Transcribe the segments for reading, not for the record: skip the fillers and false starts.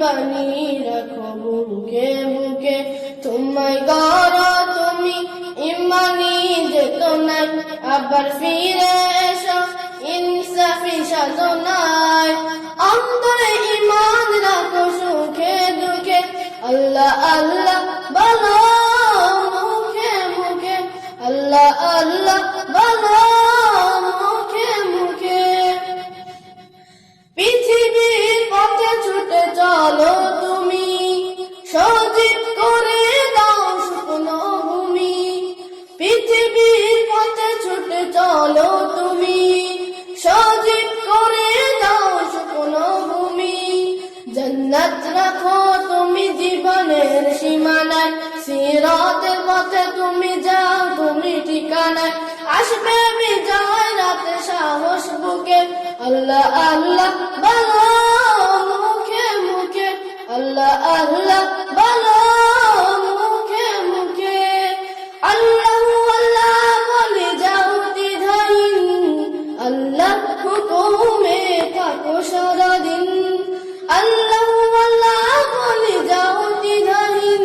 বানি রাখো বুকে বুকে, তোমায় গড়া তুমি ইমানি চেতনায়, আবার ফিরে এসো ইনসাফি সাধনায়। অন্তরে ইমান রাখো সুখে দুঃখে, আল্লাহ আল্লাহ বলো মুখে মুখে, আল্লাহ আল্লাহ বলো মুখে মুখে। পৃথিবীর পথে ছুটে চলো তুমি, সজীব করে দাও শুকনো ভূমি। পৃথিবীর পথে ছুটে চলো তুমি, সজীব করে দাও শুকনো ভূমি। জান্নাত রাখো তুমি জীবনের সীমানায়, সিরাতের পথে তুমি যাও তুমি ঠিকানায়। আসবে বিজয় রাতে সাহস বুকে, আল্লাহ আল্লাহ বলো মুখে মুখে, আল্লাহ আল্লাহ বলো মুখে মুখে। আল্লাহ আল্লাহ বলে যাও দ্বিধাহীন, আল্লাহ হুকুমে থাকো সারাদিন। আল্লাহ আল্লাহ বলে যাও দ্বিধাহীন,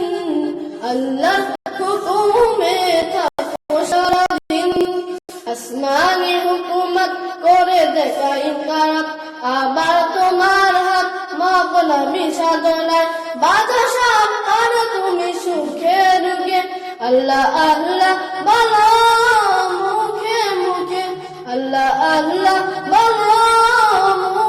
আল্লাহ হুকুমে থাকো সারাদিন। আসমানি হুকুমত করে দেখা ইনকারাত, আবার তোমার হাত মাগলামি সাধনায়। বাধা সব করো তুমি সুখে দুঃখে, আল্লাহ আল্লাহ বলো মুখে মুখে, আল্লাহ আল্লাহ বলো মুখে